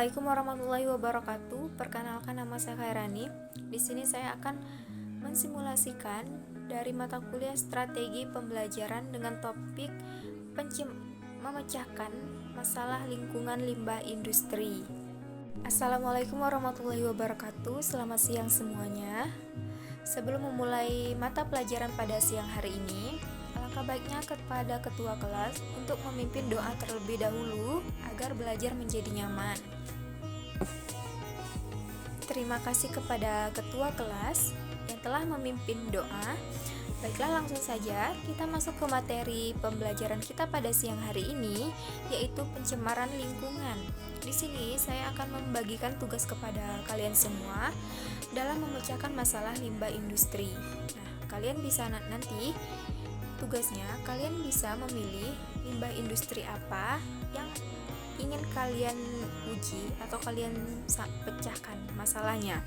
Assalamualaikum warahmatullahi wabarakatuh. Perkenalkan, nama saya Khairani. Di sini saya akan mensimulasikan dari mata kuliah strategi pembelajaran dengan topik memecahkan masalah lingkungan limbah industri. Assalamualaikum warahmatullahi wabarakatuh. Selamat siang semuanya. Sebelum memulai mata pelajaran pada siang hari ini, alangkah baiknya kepada ketua kelas untuk memimpin doa terlebih dahulu agar belajar menjadi nyaman. Terima kasih kepada ketua kelas yang telah memimpin doa. Baiklah, langsung saja kita masuk ke materi pembelajaran kita pada siang hari ini, yaitu pencemaran lingkungan. Di sini saya akan membagikan tugas kepada kalian semua dalam memecahkan masalah limbah industri. Nah, kalian bisa nanti tugasnya kalian bisa memilih limbah industri apa yang ingin kalian uji atau kalian pecahkan masalahnya.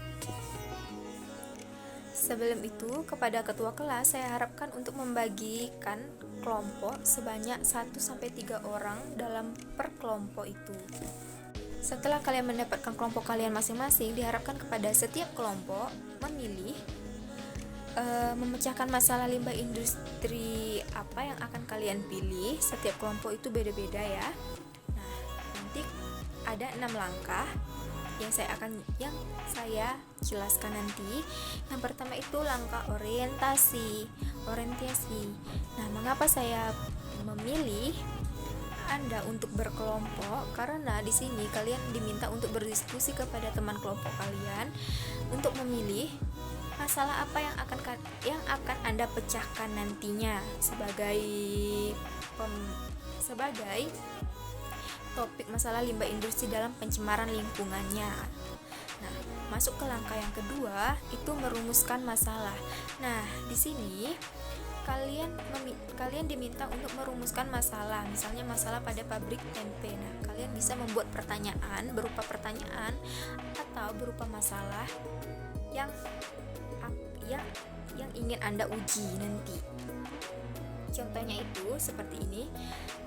Sebelum itu, kepada ketua kelas saya harapkan untuk membagikan kelompok sebanyak 1-3 orang dalam per kelompok itu. Setelah kalian mendapatkan kelompok kalian masing-masing, diharapkan kepada setiap kelompok memilih memecahkan masalah limbah industri apa yang akan kalian pilih. Setiap kelompok itu beda-beda ya. Nah, nanti ada 6 langkah yang saya jelaskan nanti. Yang pertama itu langkah orientasi. Nah, mengapa saya memilih Anda untuk berkelompok? Karena di sini kalian diminta untuk berdiskusi kepada teman kelompok kalian untuk memilih masalah apa yang akan Anda pecahkan nantinya sebagai topik masalah limbah industri dalam pencemaran lingkungannya. Nah, masuk ke langkah yang kedua, itu merumuskan masalah. Nah, di sini kalian diminta untuk merumuskan masalah, misalnya masalah pada pabrik tempe. Nah, kalian bisa membuat berupa pertanyaan atau berupa masalah yang ingin Anda uji nanti. Contohnya itu seperti ini.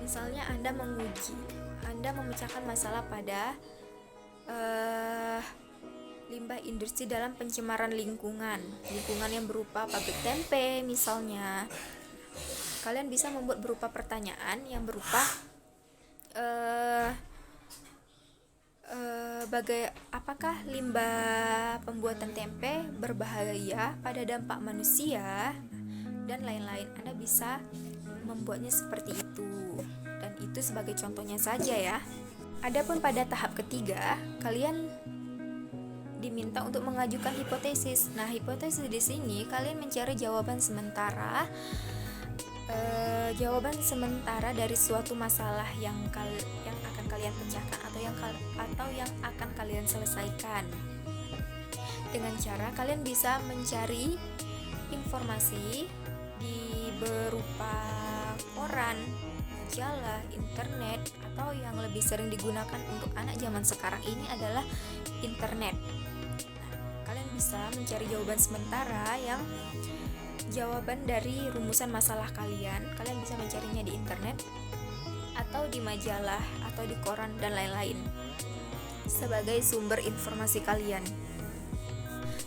Misalnya Anda memecahkan masalah pada limbah industri dalam pencemaran lingkungan yang berupa pabrik tempe misalnya. Kalian bisa membuat berupa pertanyaan yang berupa apakah limbah pembuatan tempe berbahaya pada dampak manusia dan lain-lain. Anda bisa membuatnya seperti itu, dan itu sebagai contohnya saja ya. Adapun pada tahap ketiga, kalian diminta untuk mengajukan hipotesis. Nah, hipotesis di sini kalian mencari jawaban sementara dari suatu masalah yang akan kalian pecahkan atau yang akan kalian selesaikan. Dengan cara kalian bisa mencari informasi di berupa koran, majalah, internet, atau yang lebih sering digunakan untuk anak zaman sekarang ini adalah internet. Kalian bisa mencari jawaban sementara yang jawaban dari rumusan masalah kalian bisa mencarinya di internet atau di majalah atau di koran dan lain-lain sebagai sumber informasi kalian.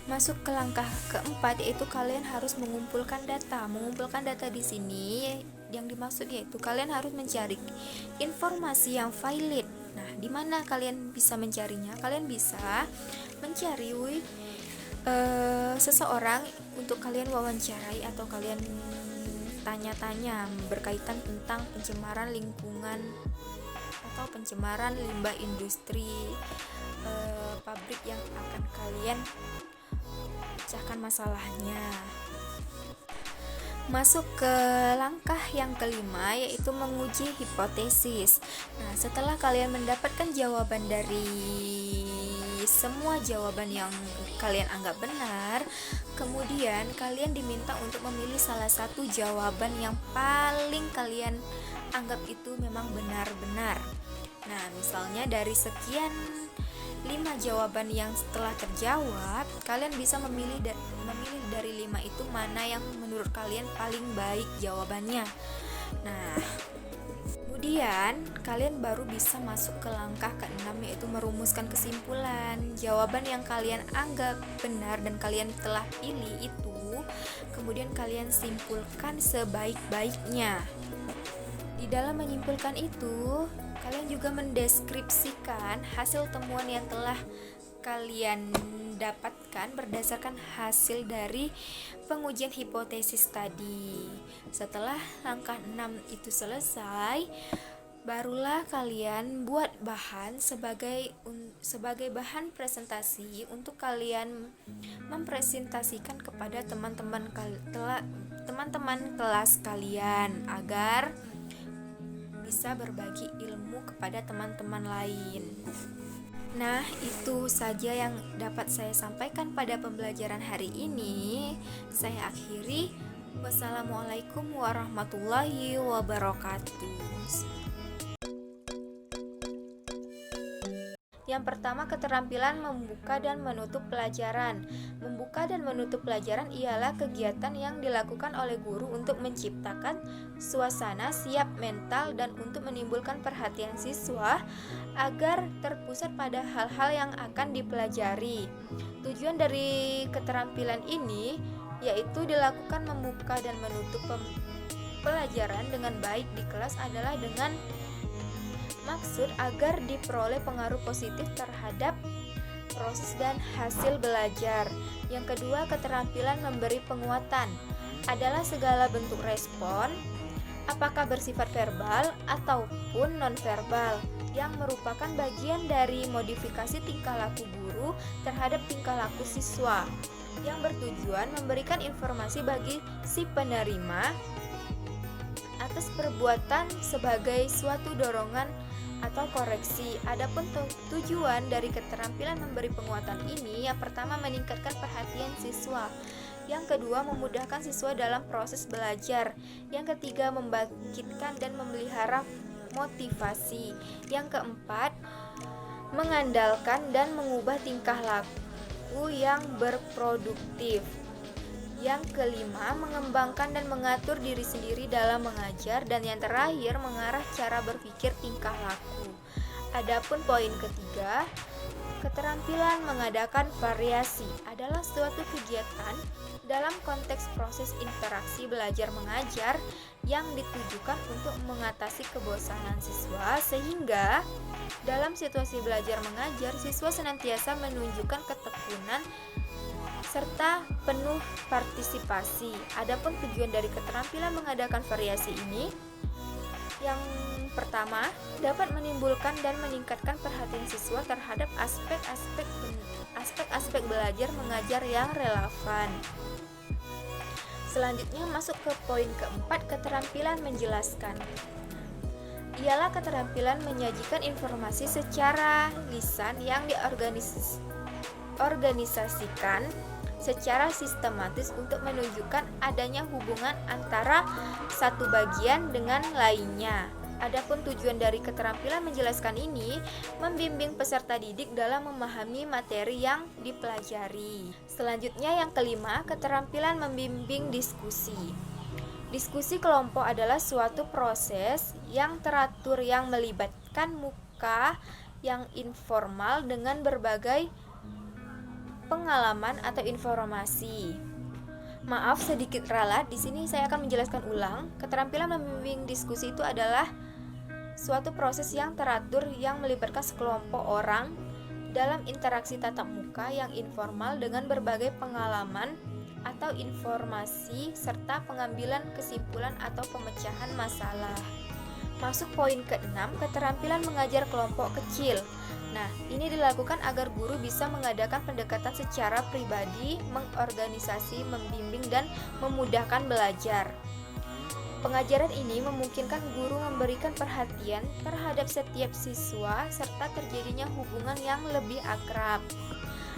Masuk ke langkah keempat, yaitu kalian harus mengumpulkan data. Mengumpulkan data di sini yang dimaksud yaitu kalian harus mencari informasi yang valid. Nah, di mana kalian bisa mencarinya? Kalian bisa mencari seseorang untuk kalian wawancarai atau kalian tanya-tanya berkaitan tentang pencemaran lingkungan atau pencemaran limbah industri pabrik yang akan kalian pecahkan masalahnya. Masuk ke langkah yang kelima, yaitu menguji hipotesis. Nah, setelah kalian mendapatkan jawaban dari semua jawaban yang kalian anggap benar, kemudian kalian diminta untuk memilih salah satu jawaban yang paling kalian anggap itu memang benar-benar. Nah, misalnya dari sekian 5 jawaban yang setelah terjawab, kalian bisa memilih dari 5 itu mana yang menurut kalian paling baik jawabannya. Nah, Kemudian kalian baru bisa masuk ke langkah ke-6, yaitu merumuskan kesimpulan. Jawaban yang kalian anggap benar dan kalian telah pilih itu kemudian kalian simpulkan sebaik-baiknya. Di dalam menyimpulkan itu, kalian juga mendeskripsikan hasil temuan yang telah kalian dapatkan berdasarkan hasil dari pengujian hipotesis tadi. Setelah langkah 6 itu selesai, barulah kalian buat bahan sebagai bahan presentasi untuk kalian mempresentasikan kepada teman-teman kelas kalian agar bisa berbagi ilmu kepada teman-teman lain. Nah, itu saja yang dapat saya sampaikan pada pembelajaran hari ini. Saya akhiri. Wassalamualaikum warahmatullahi wabarakatuh. Yang pertama, keterampilan membuka dan menutup pelajaran. Membuka dan menutup pelajaran ialah kegiatan yang dilakukan oleh guru untuk menciptakan suasana siap mental dan untuk menimbulkan perhatian siswa agar terpusat pada hal-hal yang akan dipelajari. Tujuan dari keterampilan ini yaitu dilakukan membuka dan menutup pelajaran dengan baik di kelas adalah dengan maksud agar diperoleh pengaruh positif terhadap proses dan hasil belajar. Yang kedua, keterampilan memberi penguatan adalah segala bentuk respon, apakah bersifat verbal ataupun nonverbal, yang merupakan bagian dari modifikasi tingkah laku guru terhadap tingkah laku siswa, yang bertujuan memberikan informasi bagi si penerima atas perbuatan sebagai suatu dorongan atau koreksi. Adapun tujuan dari keterampilan memberi penguatan ini, yang pertama meningkatkan perhatian siswa, yang kedua memudahkan siswa dalam proses belajar, yang ketiga membangkitkan dan memelihara motivasi, yang keempat mengandalkan dan mengubah tingkah laku yang berproduktif, yang kelima mengembangkan dan mengatur diri sendiri dalam mengajar, dan yang terakhir mengarah cara berpikir tingkah laku. Adapun poin ketiga, keterampilan mengadakan variasi adalah suatu kegiatan dalam konteks proses interaksi belajar mengajar yang ditujukan untuk mengatasi kebosanan siswa, sehingga dalam situasi belajar mengajar siswa senantiasa menunjukkan ketekunan serta penuh partisipasi. Adapun tujuan dari keterampilan mengadakan variasi ini, yang pertama, dapat menimbulkan dan meningkatkan perhatian siswa terhadap aspek-aspek belajar mengajar yang relevan. Selanjutnya masuk ke poin keempat, keterampilan menjelaskan. Ialah keterampilan menyajikan informasi secara lisan yang diorganisasikan secara sistematis untuk menunjukkan adanya hubungan antara satu bagian dengan lainnya. Adapun tujuan dari keterampilan menjelaskan ini membimbing peserta didik dalam memahami materi yang dipelajari. Selanjutnya yang kelima, keterampilan membimbing diskusi. Diskusi kelompok adalah suatu proses yang teratur yang melibatkan muka yang informal dengan berbagai pengalaman atau informasi. Maaf sedikit ralat, di sini saya akan menjelaskan ulang. Keterampilan membimbing diskusi itu adalah suatu proses yang teratur yang melibatkan sekelompok orang dalam interaksi tatap muka yang informal dengan berbagai pengalaman atau informasi serta pengambilan kesimpulan atau pemecahan masalah. Masuk poin ke-6, keterampilan mengajar kelompok kecil. Nah, ini dilakukan agar guru bisa mengadakan pendekatan secara pribadi, mengorganisasi, membimbing, dan memudahkan belajar. Pengajaran ini memungkinkan guru memberikan perhatian terhadap setiap siswa serta terjadinya hubungan yang lebih akrab.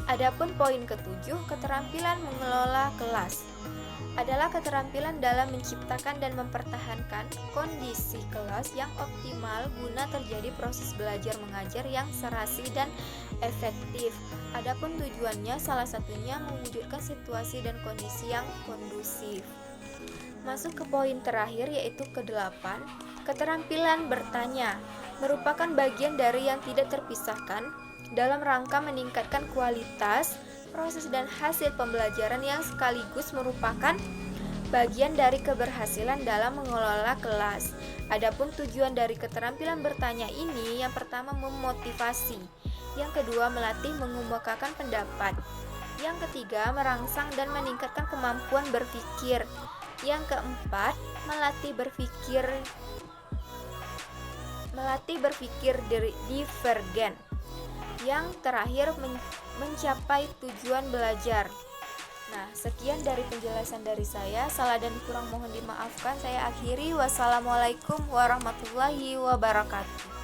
Adapun poin ke-7, keterampilan mengelola kelas adalah keterampilan dalam menciptakan dan mempertahankan kondisi kelas yang optimal guna terjadi proses belajar mengajar yang serasi dan efektif. Adapun tujuannya salah satunya mewujudkan situasi dan kondisi yang kondusif. Masuk ke poin terakhir yaitu ke-8, Keterampilan bertanya merupakan bagian dari yang tidak terpisahkan dalam rangka meningkatkan kualitas, proses dan hasil pembelajaran yang sekaligus merupakan bagian dari keberhasilan dalam mengelola kelas. Adapun tujuan dari keterampilan bertanya ini, yang pertama memotivasi, yang kedua melatih mengemukakan pendapat, yang ketiga merangsang dan meningkatkan kemampuan berpikir, yang keempat melatih berpikir divergen, yang terakhir mencapai tujuan belajar. Nah, sekian dari penjelasan dari saya. Salah dan kurang mohon dimaafkan. Saya akhiri. Wassalamualaikum warahmatullahi wabarakatuh.